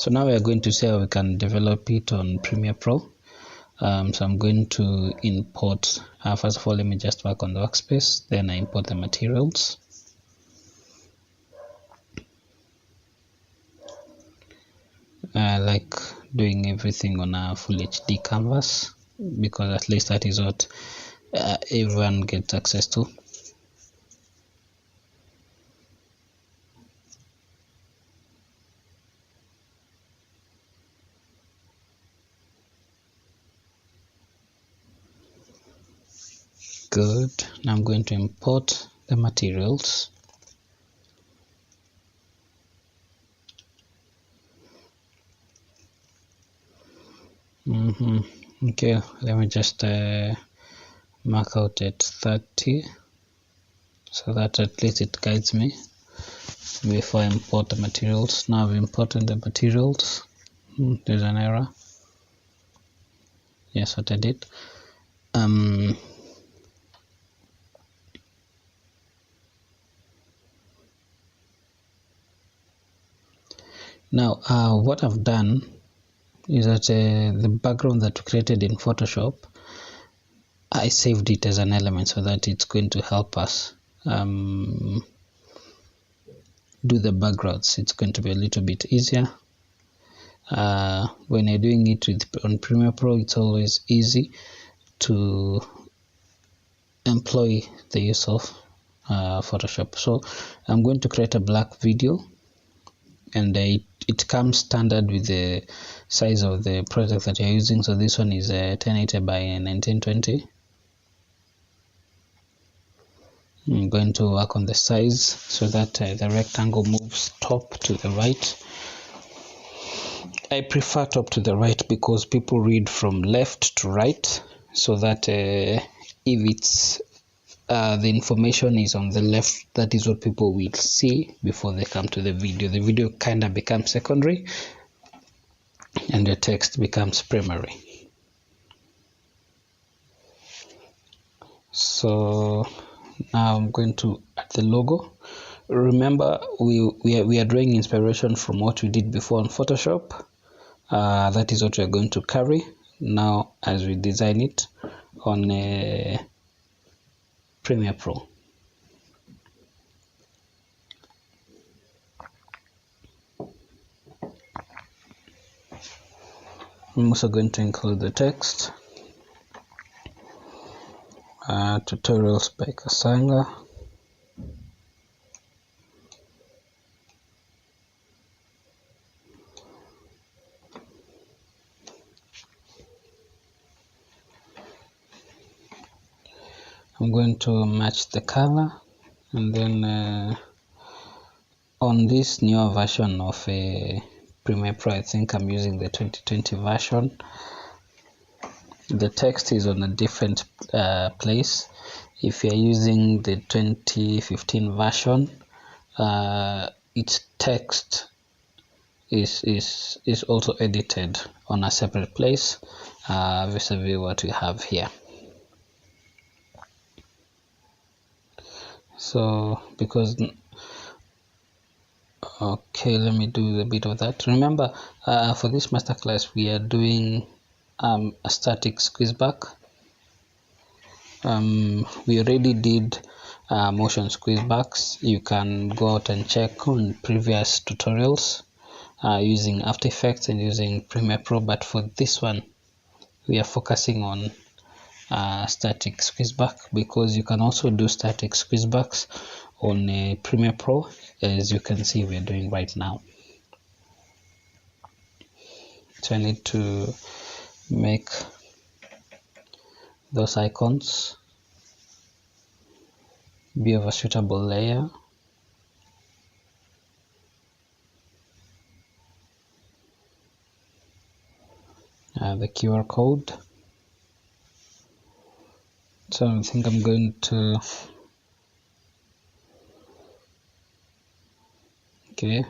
So now we are going to see how we can develop it on Premiere Pro. So I'm going to import, first of all, let me just work on the workspace, then I import the materials. I like doing everything on a full HD canvas because at least that is what everyone gets access to. Good. Now I'm going to import the materials. Okay, let me just mark out at 30 so that at least it guides me before I import the materials. Now I've imported the materials. There's an error. Yes, what I did. Now what I've done is that the background that we created in Photoshop, I saved it as an element so that it's going to help us do the backgrounds. It's going to be a little bit easier. When you're doing it on Premiere Pro, it's always easy to employ the use of Photoshop. So I'm going to create a black video, and it comes standard with the size of the project that you're using. So this one is 1080 by 1920. I'm going to work on the size so that the rectangle moves top to the right. I prefer top to the right because people read from left to right, so that if it's the information is on the left, that is what people will see before they come to the video. The video kind of becomes secondary and the text becomes primary. So now I'm going to add the logo. Remember, we are drawing inspiration from what we did before on Photoshop. That is what we are going to carry now as we design it on Premiere Pro. I'm also going to include the text. Tutorials by KASANGA. I'm going to match the color, and then on this newer version of Premiere Pro, I think I'm using the 2020 version. The text is on a different place. If you're using the 2015 version, its text is also edited on a separate place vis-a-vis what we have here. So because okay, let me do a bit of that. Remember, for this masterclass we are doing a static squeezeback. We already did motion squeezebacks. You can go out and check on previous tutorials using After Effects and using Premiere Pro, but for this one we are focusing on static squeezeback, because you can also do static squeezebacks on Premiere Pro, as you can see we're doing right now. So I need to make those icons be of a suitable layer. The QR code. So I think I'm going to I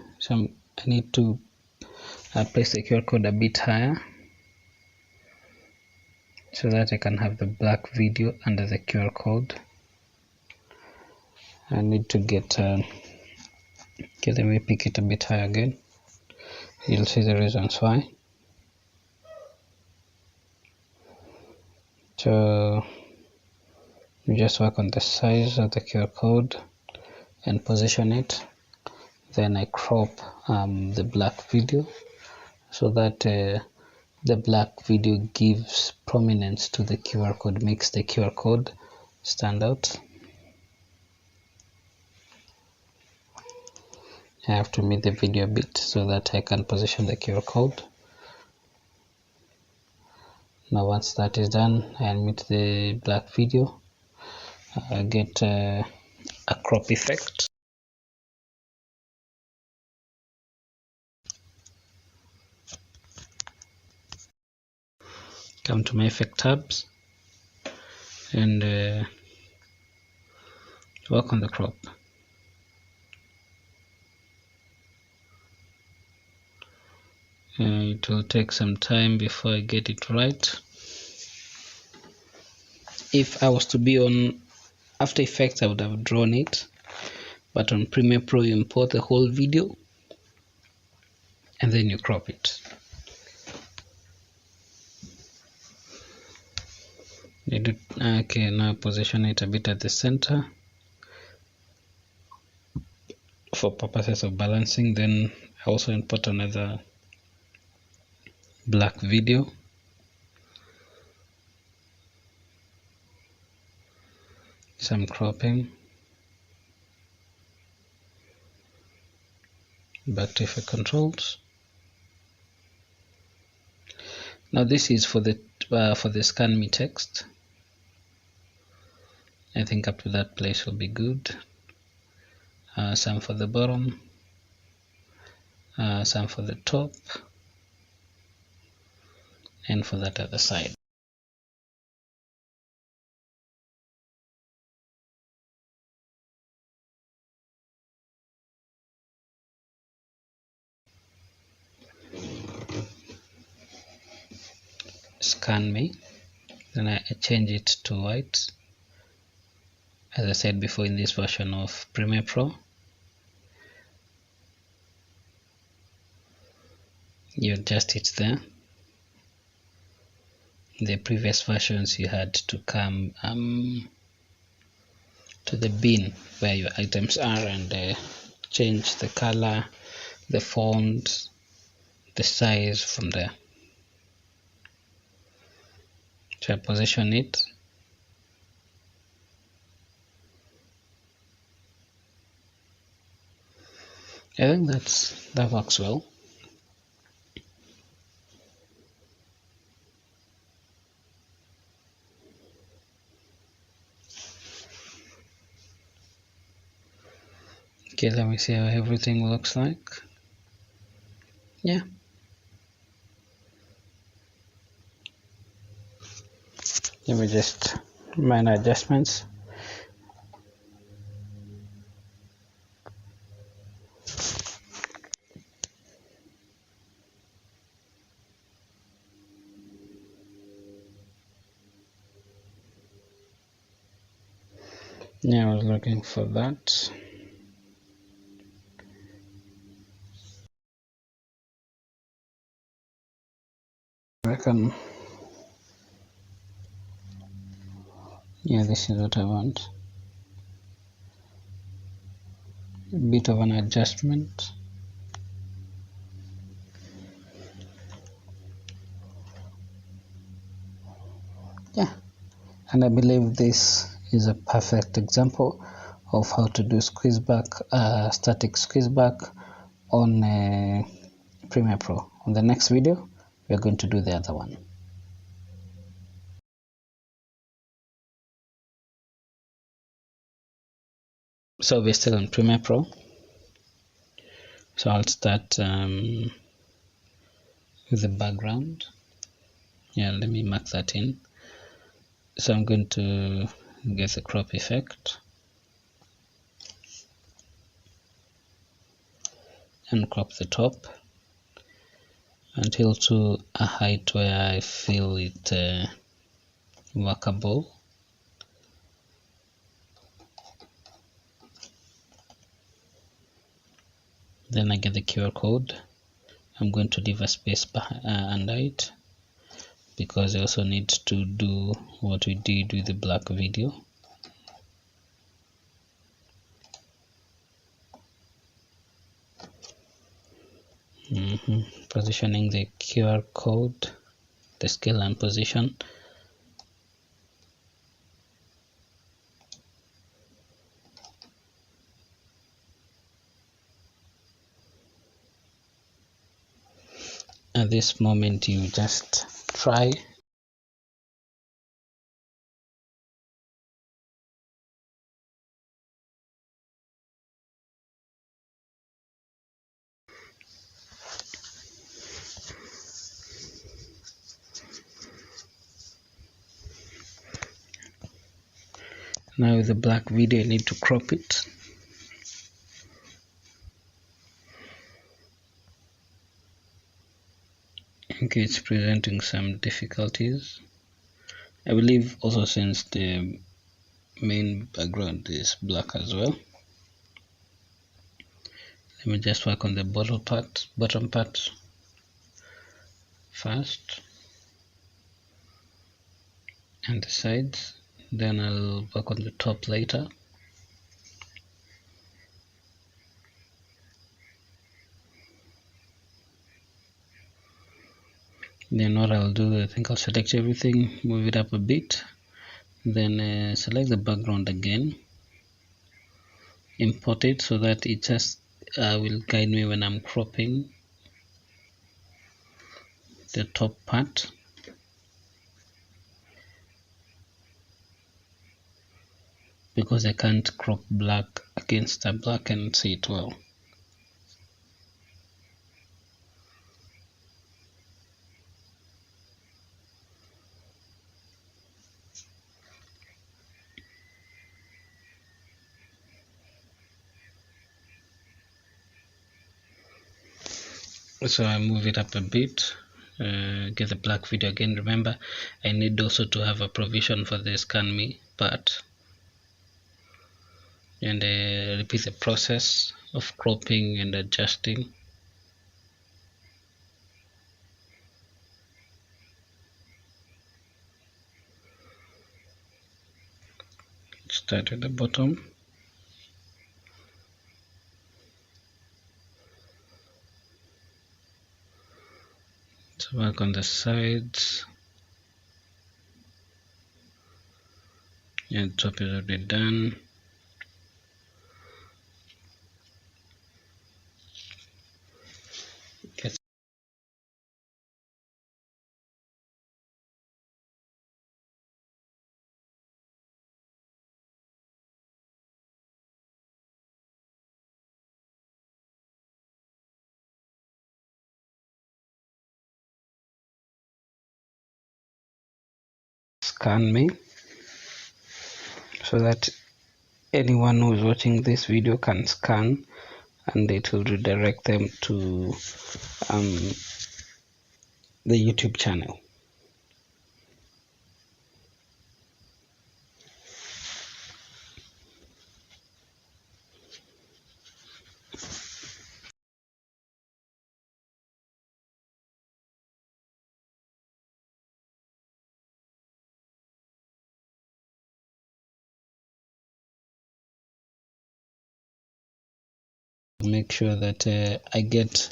need to place the QR code a bit higher so that I can have the black video under the QR code. I need to get let me pick it a bit higher again. You'll see the reasons why. So you just work on the size of the QR code and position it. Then I crop the black video so that the black video gives prominence to the QR code, makes the QR code stand out. I have to meet the video a bit so that I can position the QR code. Now once that is done, I'll meet the black video. I get a crop effect. Come to my effect tabs and work on the crop. It will take some time before I get it right. If I was to be on After Effects, I would have drawn it, but on Premiere Pro you import the whole video and then you crop it. Okay, now position it a bit at the center for purposes of balancing. Then I also import another black video. Some cropping. Back to effect controls. Now this is for the scan me text. I think up to that place will be good. Some for the bottom, some for the top, and for that other side. Scan me, then I change it to white. As I said before, in this version of Premiere Pro, you adjust it there. In the previous versions, you had to come to the bin where your items are and change the color, the font, the size from there. So I position it. I think that works well. Okay, let me see how everything looks like. Yeah. Let me just minor adjustments. Yeah, I was looking for that. I reckon, yeah, this is what I want. A bit of an adjustment. Yeah, and I believe this is a perfect example of how to do squeezeback, static squeezeback on Premiere Pro. On the next video, we're going to do the other one. So we're still on Premiere Pro. So I'll start with the background. Yeah, let me mark that in. So I'm going to get the crop effect and crop the top until to a height where I feel it workable. Then I get the QR code I'm going to leave a space under it because I also need to do what we did with the black video. Positioning the QR code, the scale and position. At this moment, you just try. Now with the black video, I need to crop it. Okay, it's presenting some difficulties. I believe also since the main background is black as well. Let me just work on the bottom part first, and the sides. Then I'll work on the top later. Then what I'll do, I think I'll select everything, move it up a bit, then select the background again, import it so that it just will guide me when I'm cropping the top part. Because I can't crop black against a black and see it well. So I move it up a bit, get the black video again. Remember, I need also to have a provision for the scan me part, and repeat the process of cropping and adjusting. Start at the bottom. So work on the sides. And top is already done. Get scan me so that anyone who's watching this video can scan, and it will redirect them to the YouTube channel. Make sure that I get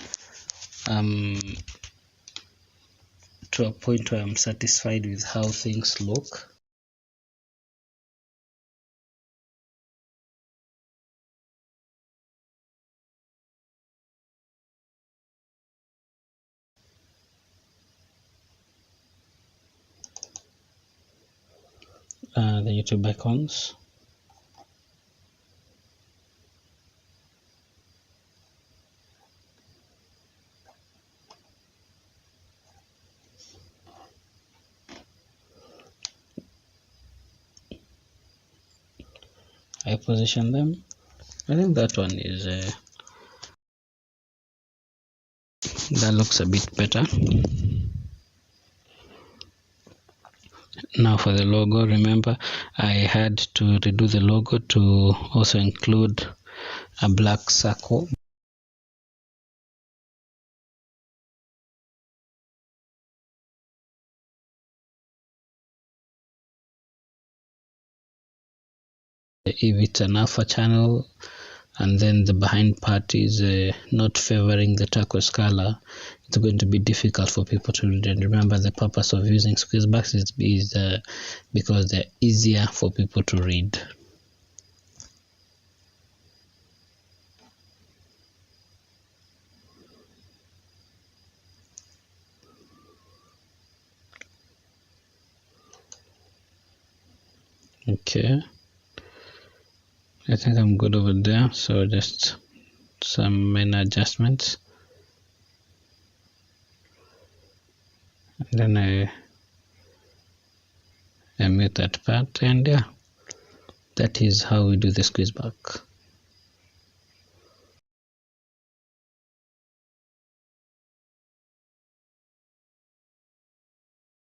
to a point where I'm satisfied with how things look. The YouTube icons. I position them. I think that one is that looks a bit better. Now for the logo, remember I had to redo the logo to also include a black circle. if it's an alpha channel and then the behind part is not favoring the turquoise color, it's going to be difficult for people to read. And remember, the purpose of using squeezebacks is because they're easier for people to read. Okay, I think I'm good over there, so just some minor adjustments, and then I mute that part, and yeah, that is how we do the squeezeback.